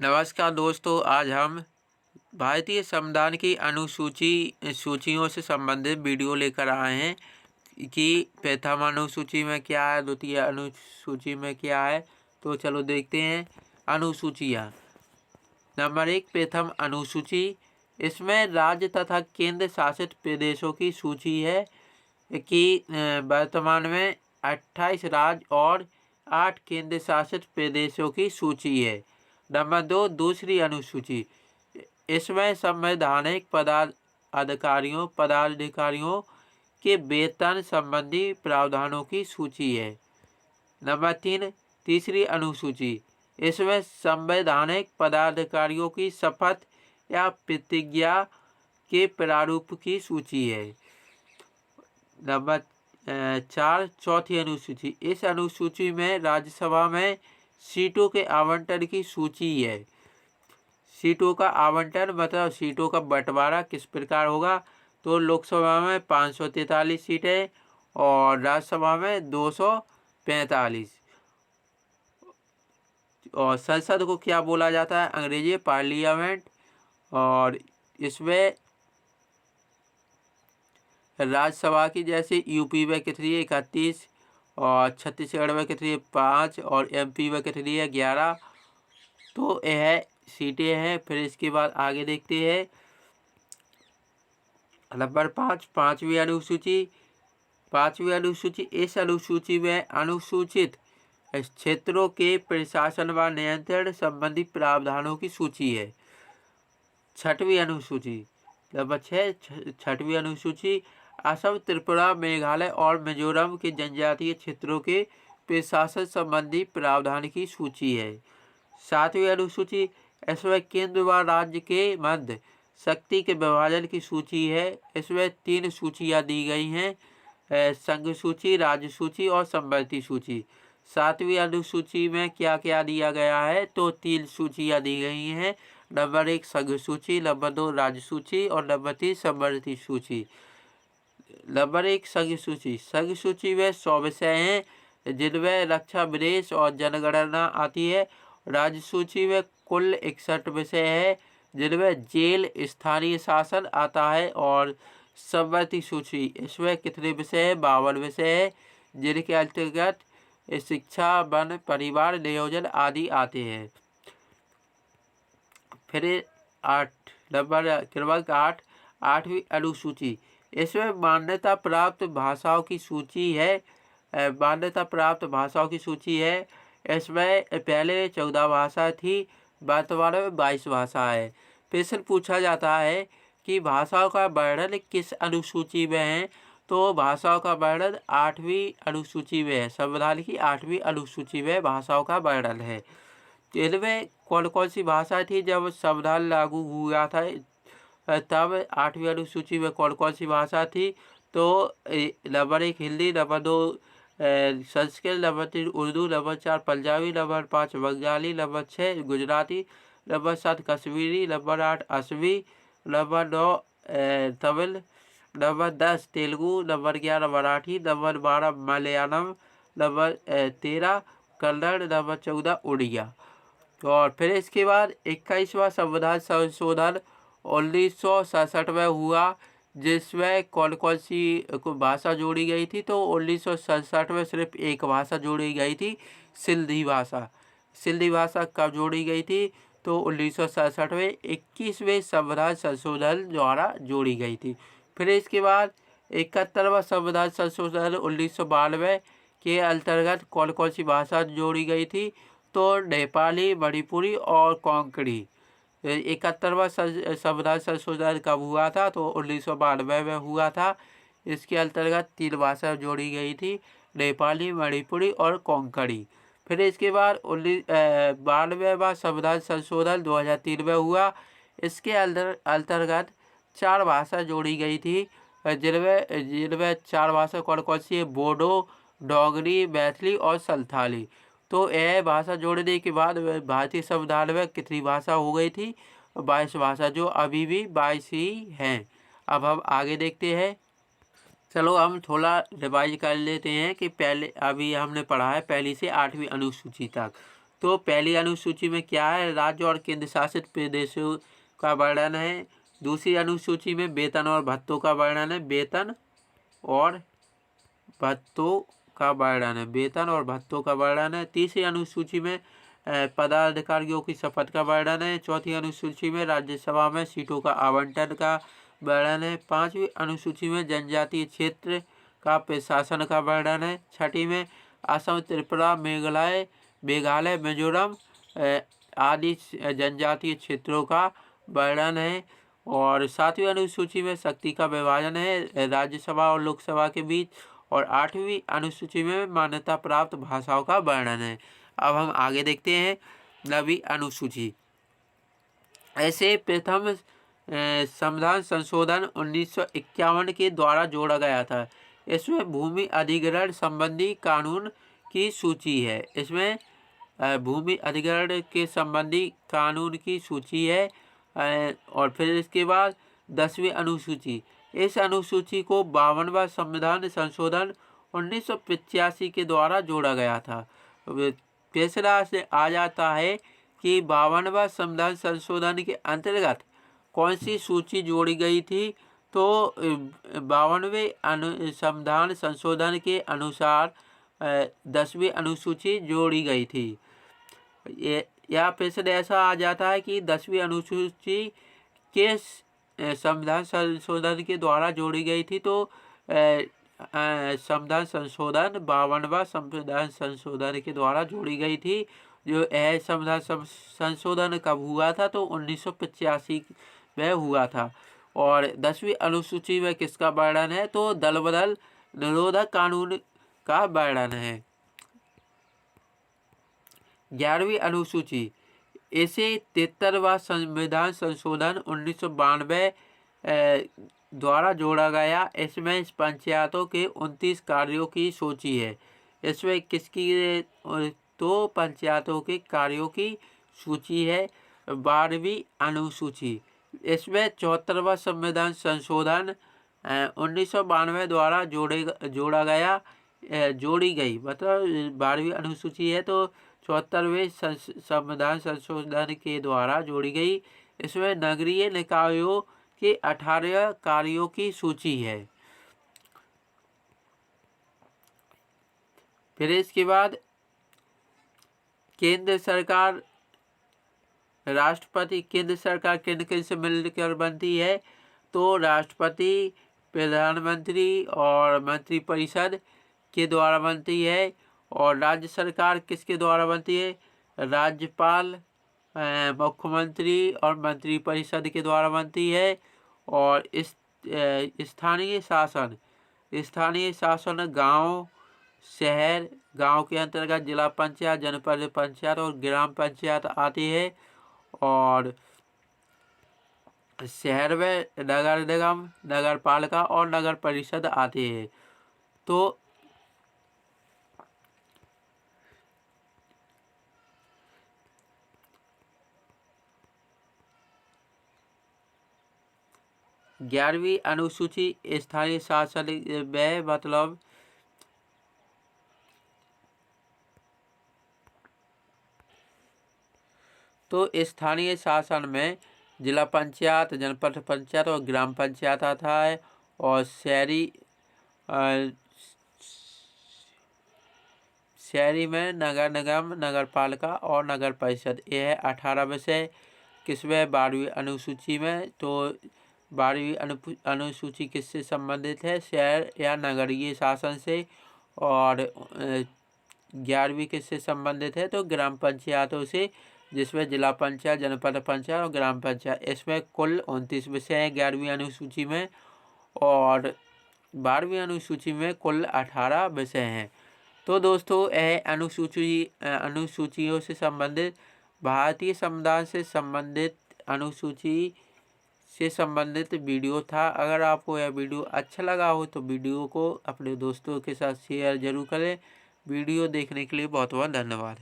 नमस्कार दोस्तों, आज हम भारतीय संविधान की सूचियों से संबंधित वीडियो लेकर आए हैं कि प्रथम अनुसूची में क्या है, द्वितीय अनुसूची में क्या है। तो चलो देखते हैं अनुसूचियाँ। नंबर 1, प्रथम अनुसूची। इसमें राज्य तथा केंद्र शासित प्रदेशों की सूची है कि वर्तमान में 28 राज्य और 8 केंद्र शासित प्रदेशों की सूची है। नंबर 2, दूसरी अनुसूची। इसमें संवैधानिक पदाधिकारियों के वेतन संबंधी प्रावधानों की सूची है। नंबर 3, तीसरी अनुसूची। इसमें संवैधानिक पदाधिकारियों की शपथ या प्रतिज्ञा के प्रारूप की सूची है। नंबर 4, चौथी अनुसूची। इस अनुसूची में राज्यसभा में सीटों के आवंटन की सूची है। सीटों का आवंटन मतलब सीटों का बंटवारा किस प्रकार होगा। तो लोकसभा में 543 सीटें और राज्यसभा में 245। और संसद को क्या बोला जाता है, अंग्रेजी पार्लियामेंट। और इसमें राज्यसभा की जैसे यूपी में कितनी है 31 और छत्तीसगढ़ में कितनी है 5 और एमपी में कितनी है 11। तो यह सीटें हैं। फिर इसके बाद आगे देखते हैं नंबर 5, पाँचवीं अनुसूची। इस अनुसूची में अनुसूचित क्षेत्रों के प्रशासन व नियंत्रण संबंधी प्रावधानों की सूची है। छठवीं अनुसूची। नंबर 6, छठवीं अनुसूची। असम, त्रिपुरा, मेघालय और मिजोरम के जनजातीय क्षेत्रों के प्रशासन संबंधी प्रावधान की सूची है। सातवीं अनुसूची। इसमें केंद्र व राज्य के मध्य शक्ति के विभाजन की सूची है। इसमें 3 सूचियाँ दी गई हैं, संघ सूची, राज्य सूची और समवर्ती सूची। सातवीं अनुसूची में क्या क्या दिया गया है, तो 3 सूचियाँ दी गई हैं। नंबर 1 संघ सूची, नंबर 2 राज्य सूची और नंबर 3 समवर्ती सूची। नंबर 1 संघ सूची। संघ सूची में 100 विषय हैं जिनमें रक्षा, विदेश और जनगणना आती है। राज्य सूची में कुल 61 विषय है जिनमें जेल, स्थानीय शासन आता है। और समवर्ती सूची, इसमें कितने विषय हैं, 52 विषय है जिनके अंतर्गत शिक्षा, वन, परिवार नियोजन आदि आते हैं। फिर 8 नंबर क्रमांक 8, 8वीं अनुसूची। इसमें मान्यता प्राप्त भाषाओं की सूची है। मान्यता प्राप्त भाषाओं की सूची है। इसमें पहले 14 भाषा थी, वर्तमान में 22 भाषा है। प्रश्न पूछा जाता है कि भाषाओं का वर्णन किस अनुसूची में है। तो भाषाओं का वर्णन 8वीं अनुसूची में है। संविधान की 8वीं अनुसूची में भाषाओं का वर्णन है। इनमें कौन कौन सी भाषा थी जब संविधान लागू हुआ था, तब 8वीं अनुसूची में कौन कौन सी भाषा थी। तो number 1 Hindi, number 2 Sanskrit, number 3 Urdu, number 4 Punjabi, number 5 Bengali, number 6 Gujarati, number 7 Kashmiri, number 8 असमी, number 9 Tamil, number 10 Telugu, number 11 Marathi, number 12 Malayalam, number 13 Kannada, number 14 Odia. और फिर इसके बाद 21वां संविधान संशोधन 1967 में हुआ, जिसमें कौन कौन सी भाषा जोड़ी गई थी। तो 1967 में सिर्फ एक भाषा जोड़ी गई थी, सिंधी भाषा। सिंधी भाषा कब जोड़ी गई थी, तो 1967 में 21वें संविधान संशोधन द्वारा जोड़ी गई थी। फिर इसके बाद 71वां संविधान संशोधन 1992 के अंतर्गत कौन कौन सी भाषा जोड़ी गई थी। तो नेपाली, मणिपुरी और कोंकणी। 71वां संविधान संशोधन कब हुआ था, तो 1992 में हुआ था। इसके अंतर्गत 3 भाषा जोड़ी गई थी, नेपाली, मणिपुरी और कोंकणी। फिर इसके बाद 92वां संविधान संशोधन 2003 में हुआ। इसके अंतर्गत 4 भाषा जोड़ी गई थी, जिनमें 4 भाषा कौन कौन सी है, बोडो, डोगरी, मैथिली और संथाली। तो यह भाषा जोड़ने के बाद भारतीय संविधान में कितनी भाषा हो गई थी, 22 भाषा, जो अभी भी 22 ही हैं। अब हम आगे देखते हैं। चलो हम थोड़ा रिवाइज कर लेते हैं कि पहले अभी हमने पढ़ा है पहली से 8वीं अनुसूची तक। तो पहली अनुसूची में क्या है, राज्य और केंद्र शासित प्रदेशों का वर्णन है। दूसरी अनुसूची में वेतन और भत्तों का वर्णन है, वेतन और भत्तों का वर्णन है, वेतन और भत्तों का वर्णन है। तीसरी अनुसूची में पदाधिकारियों की शपथ का वर्णन है। चौथी अनुसूची में राज्यसभा में सीटों का आवंटन का वर्णन है। पांचवी अनुसूची में जनजातीय क्षेत्र का प्रशासन का वर्णन है। छठी में असम, त्रिपुरा, मेघालय, मिजोरम आदि जनजातीय क्षेत्रों का वर्णन है। और सातवीं अनुसूची में शक्ति का विभाजन है राज्यसभा और लोकसभा के बीच। और आठवीं अनुसूची में मान्यता प्राप्त भाषाओं का वर्णन है। अब हम आगे देखते हैं नवीं अनुसूची। ऐसे प्रथम संविधान संशोधन 1951 के द्वारा जोड़ा गया था। इसमें भूमि अधिग्रहण संबंधी कानून की सूची है। इसमें भूमि अधिग्रहण के संबंधी कानून की सूची है। और फिर इसके बाद 10वीं अनुसूची। इस अनुसूची को 52वां संविधान संशोधन 1985 के द्वारा जोड़ा गया था। तीसरा से आ जाता है कि 52वां संविधान संशोधन के अंतर्गत कौन सी सूची जोड़ी गई थी। तो 52वें संविधान संशोधन के अनुसार 10वीं अनुसूची जोड़ी गई थी। यह प्रश्न ऐसा आ जाता है कि 10वीं अनुसूची के संविधान संशोधन के द्वारा जोड़ी गई थी। तो संविधान संशोधन 52वां संविधान संशोधन के द्वारा जोड़ी गई थी। जो यह संविधान संशोधन कब हुआ था, तो 1985 में हुआ था। और 10वीं अनुसूची में किसका वर्णन है, तो दल बदल निरोधक कानून का वर्णन है। 11वीं अनुसूची। इसे 73वां संविधान संशोधन 1992 द्वारा जोड़ा गया। इसमें पंचायतों के 29 कार्यों की सूची है। इसमें किसकी, तो पंचायतों के कार्यों की सूची है। 12वीं अनुसूची। इसमें 74वां संविधान संशोधन 1992 द्वारा जोड़ी गई, मतलब 12वीं अनुसूची है तो 74वें संविधान संशोधन के द्वारा जोड़ी गई। इसमें नगरीय निकायों के 18 कार्यों की सूची है। फिर इसके बाद केंद्र सरकार राष्ट्रपति, केंद्र सरकार किन से मिलकर बनती है, तो राष्ट्रपति, प्रधानमंत्री और मंत्रिपरिषद के द्वारा बनती है। और राज्य सरकार किसके द्वारा बनती है, राज्यपाल, मुख्यमंत्री और मंत्रिपरिषद के द्वारा बनती है। और स्थानीय शासन गांव, शहर, गांव के अंतर्गत जिला पंचायत, जनपद पंचायत और ग्राम पंचायत आती है। और शहर में नगर निगम, नगर पालिका और नगर परिषद आती है। तो ग्यारहवीं अनुसूची स्थानीय शासन में मतलब तो स्थानीय शासन में जिला पंचायत, जनपद पंचायत और ग्राम पंचायत आता है। और शहरी में नगर निगम, नगर पालिका और नगर परिषद। यह है 18 विषय किसमें, 12वीं अनुसूची में। तो 12वीं अनुसूची किससे संबंधित है, शहर या नगरीय शासन से। और 11वीं किससे संबंधित है, तो ग्राम पंचायतों से, जिसमें जिला पंचायत, जनपद पंचायत और ग्राम पंचायत। इसमें कुल 29 विषय हैं 11वीं अनुसूची में। और 12वीं अनुसूची में कुल 18 विषय हैं। तो दोस्तों यह अनुसूचियों से संबंधित, भारतीय संविधान से संबंधित अनुसूची से संबंधित वीडियो था। अगर आपको यह वीडियो अच्छा लगा हो तो वीडियो को अपने दोस्तों के साथ शेयर जरूर करें। वीडियो देखने के लिए बहुत बहुत धन्यवाद।